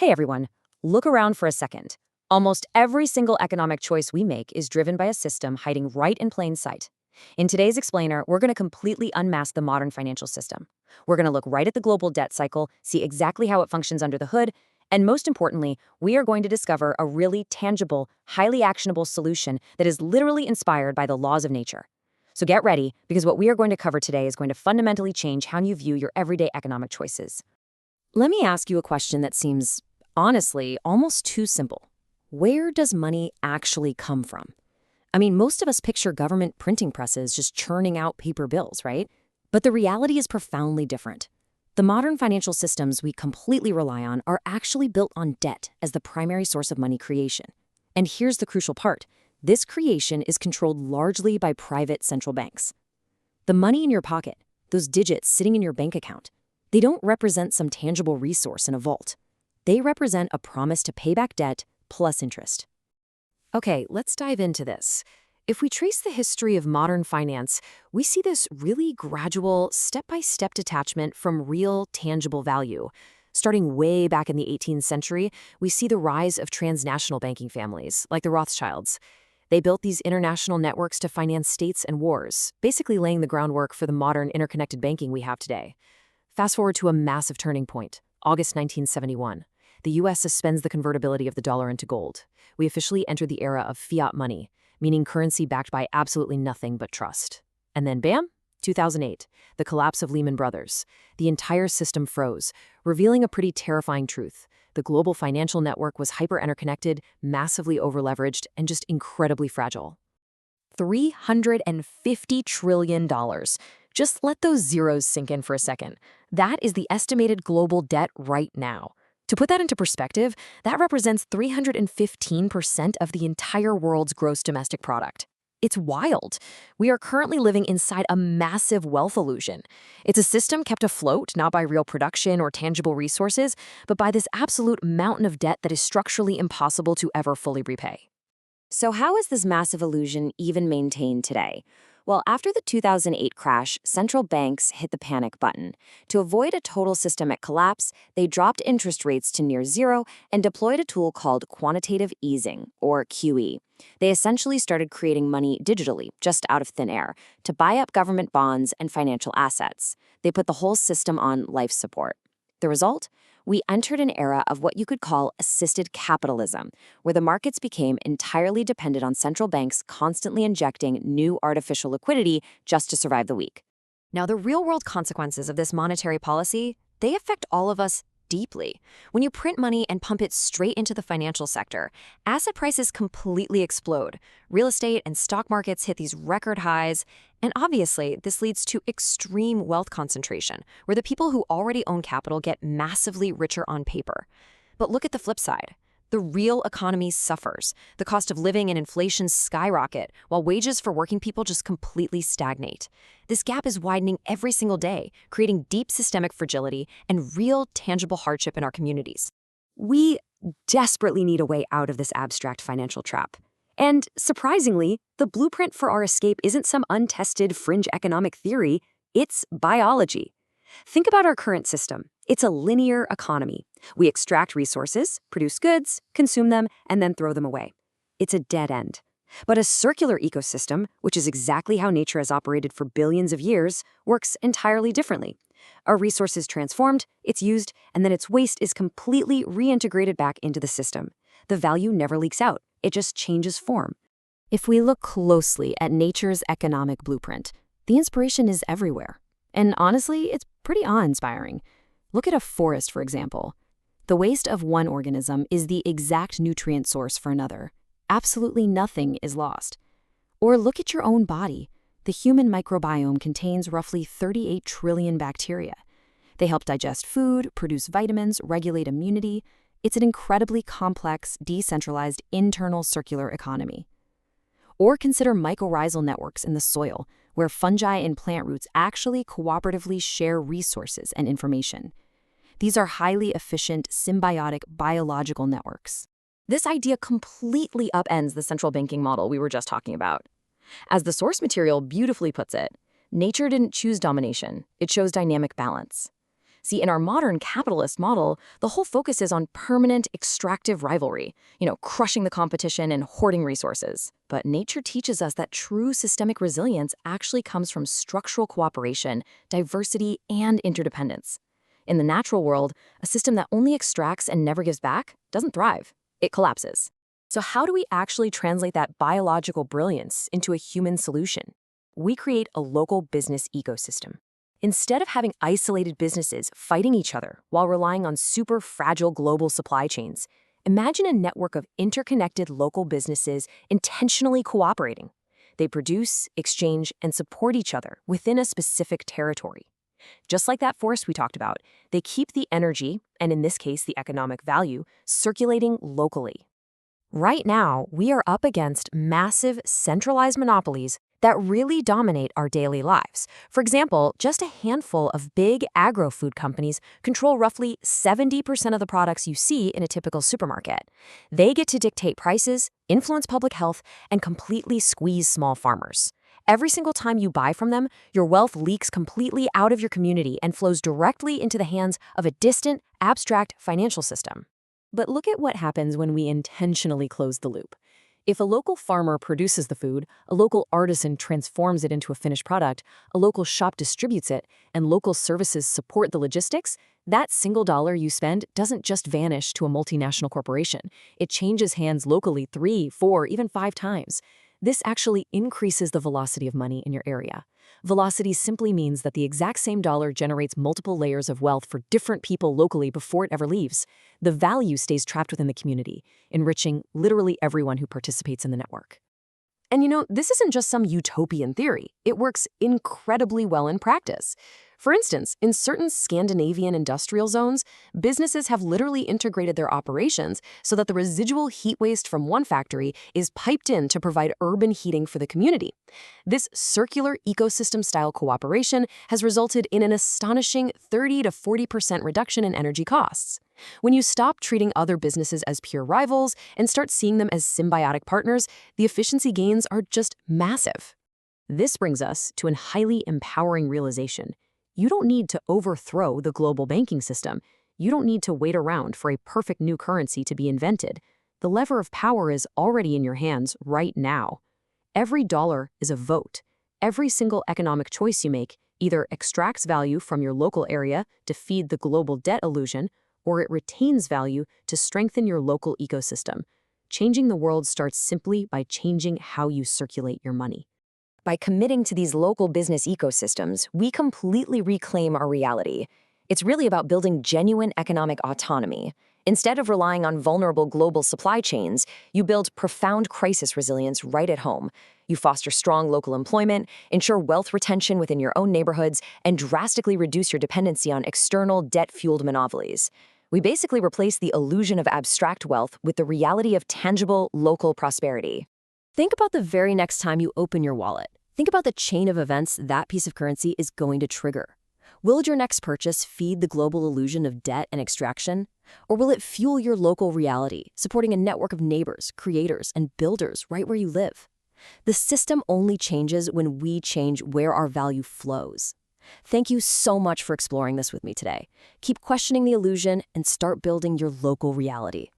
Hey everyone, look around for a second. Almost every single economic choice we make is driven by a system hiding right in plain sight. In today's explainer, we're going to completely unmask the modern financial system. We're going to look right at the global debt cycle, see exactly how it functions under the hood, and most importantly, we are going to discover a really tangible, highly actionable solution that is literally inspired by the laws of nature. So get ready, because what we are going to cover today is going to fundamentally change how you view your everyday economic choices. Let me ask you a question that seems, honestly, almost too simple. Where does money actually come from? I mean, most of us picture government printing presses just churning out paper bills, right? But the reality is profoundly different. The modern financial systems we completely rely on are actually built on debt as the primary source of money creation. And here's the crucial part. This creation is controlled largely by private central banks. The money in your pocket, those digits sitting in your bank account, they don't represent some tangible resource in a vault. They represent a promise to pay back debt plus interest. Okay, let's dive into this. If we trace the history of modern finance, we see this really gradual, step-by-step detachment from real, tangible value. Starting way back in the 18th century, we see the rise of transnational banking families, like the Rothschilds. They built these international networks to finance states and wars, basically laying the groundwork for the modern interconnected banking we have today. Fast forward to a massive turning point, August 1971. The U.S. suspends the convertibility of the dollar into gold. We officially enter the era of fiat money, meaning currency backed by absolutely nothing but trust. And then bam, 2008, the collapse of Lehman Brothers. The entire system froze, revealing a pretty terrifying truth. The global financial network was hyper-interconnected, massively over-leveraged, and just incredibly fragile. $350 trillion. Just let those zeros sink in for a second. That is the estimated global debt right now. To put that into perspective, that represents 315% of the entire world's gross domestic product. It's wild. We are currently living inside a massive wealth illusion. It's a system kept afloat not by real production or tangible resources, but by this absolute mountain of debt that is structurally impossible to ever fully repay. So how is this massive illusion even maintained today? Well, after the 2008 crash, central banks hit the panic button. To avoid a total systemic collapse, they dropped interest rates to near zero and deployed a tool called quantitative easing, or QE. They essentially started creating money digitally, just out of thin air, to buy up government bonds and financial assets. They put the whole system on life support. The result? We entered an era of what you could call assisted capitalism, where the markets became entirely dependent on central banks constantly injecting new artificial liquidity just to survive the week. Now, the real-world consequences of this monetary policy, they affect all of us deeply. When you print money and pump it straight into the financial sector, asset prices completely explode. Real estate and stock markets hit these record highs, and obviously, this leads to extreme wealth concentration, where the people who already own capital get massively richer on paper. But look at the flip side. The real economy suffers. The cost of living and inflation skyrocket, while wages for working people just completely stagnate. This gap is widening every single day, creating deep systemic fragility and real tangible hardship in our communities. We desperately need a way out of this abstract financial trap. And surprisingly, the blueprint for our escape isn't some untested fringe economic theory, it's biology. Think about our current system. It's a linear economy. We extract resources, produce goods, consume them, and then throw them away. It's a dead end. But a circular ecosystem, which is exactly how nature has operated for billions of years, works entirely differently. A resource is transformed, it's used, and then its waste is completely reintegrated back into the system. The value never leaks out. It just changes form. If we look closely at nature's economic blueprint, the inspiration is everywhere. And honestly, it's pretty awe-inspiring. Look at a forest, for example. The waste of one organism is the exact nutrient source for another. Absolutely nothing is lost. Or look at your own body. The human microbiome contains roughly 38 trillion bacteria. They help digest food, produce vitamins, regulate immunity. It's an incredibly complex, decentralized, internal circular economy. Or consider mycorrhizal networks in the soil, where fungi and plant roots actually cooperatively share resources and information. These are highly efficient, symbiotic biological networks. This idea completely upends the central banking model we were just talking about. As the source material beautifully puts it, nature didn't choose domination, it chose dynamic balance. See, in our modern capitalist model, the whole focus is on permanent extractive rivalry, crushing the competition and hoarding resources. But nature teaches us that true systemic resilience actually comes from structural cooperation, diversity, and interdependence. In the natural world, a system that only extracts and never gives back doesn't thrive. It collapses. So how do we actually translate that biological brilliance into a human solution? We create a local business ecosystem. Instead of having isolated businesses fighting each other while relying on super fragile global supply chains, imagine a network of interconnected local businesses intentionally cooperating. They produce, exchange, and support each other within a specific territory. Just like that forest we talked about, they keep the energy, and in this case the economic value, circulating locally. Right now, we are up against massive centralized monopolies that really dominate our daily lives. For example, just a handful of big agro-food companies control roughly 70% of the products you see in a typical supermarket. They get to dictate prices, influence public health, and completely squeeze small farmers. Every single time you buy from them, your wealth leaks completely out of your community and flows directly into the hands of a distant, abstract financial system. But look at what happens when we intentionally close the loop. If a local farmer produces the food, a local artisan transforms it into a finished product, a local shop distributes it, and local services support the logistics, that single dollar you spend doesn't just vanish to a multinational corporation. It changes hands locally 3, 4, even 5 times. This actually increases the velocity of money in your area. Velocity simply means that the exact same dollar generates multiple layers of wealth for different people locally before it ever leaves. The value stays trapped within the community, enriching literally everyone who participates in the network. And this isn't just some utopian theory. It works incredibly well in practice. For instance, in certain Scandinavian industrial zones, businesses have literally integrated their operations so that the residual heat waste from one factory is piped in to provide urban heating for the community. This circular ecosystem-style cooperation has resulted in an astonishing 30 to 40% reduction in energy costs. When you stop treating other businesses as pure rivals and start seeing them as symbiotic partners, the efficiency gains are just massive. This brings us to a highly empowering realization. You don't need to overthrow the global banking system. You don't need to wait around for a perfect new currency to be invented. The lever of power is already in your hands right now. Every dollar is a vote. Every single economic choice you make either extracts value from your local area to feed the global debt illusion, or it retains value to strengthen your local ecosystem. Changing the world starts simply by changing how you circulate your money. By committing to these local business ecosystems, we completely reclaim our reality. It's really about building genuine economic autonomy. Instead of relying on vulnerable global supply chains, you build profound crisis resilience right at home. You foster strong local employment, ensure wealth retention within your own neighborhoods, and drastically reduce your dependency on external debt-fueled monopolies. We basically replace the illusion of abstract wealth with the reality of tangible, local prosperity. Think about the very next time you open your wallet. Think about the chain of events that piece of currency is going to trigger. Will your next purchase feed the global illusion of debt and extraction? Or will it fuel your local reality, supporting a network of neighbors, creators, and builders right where you live? The system only changes when we change where our value flows. Thank you so much for exploring this with me today. Keep questioning the illusion and start building your local reality.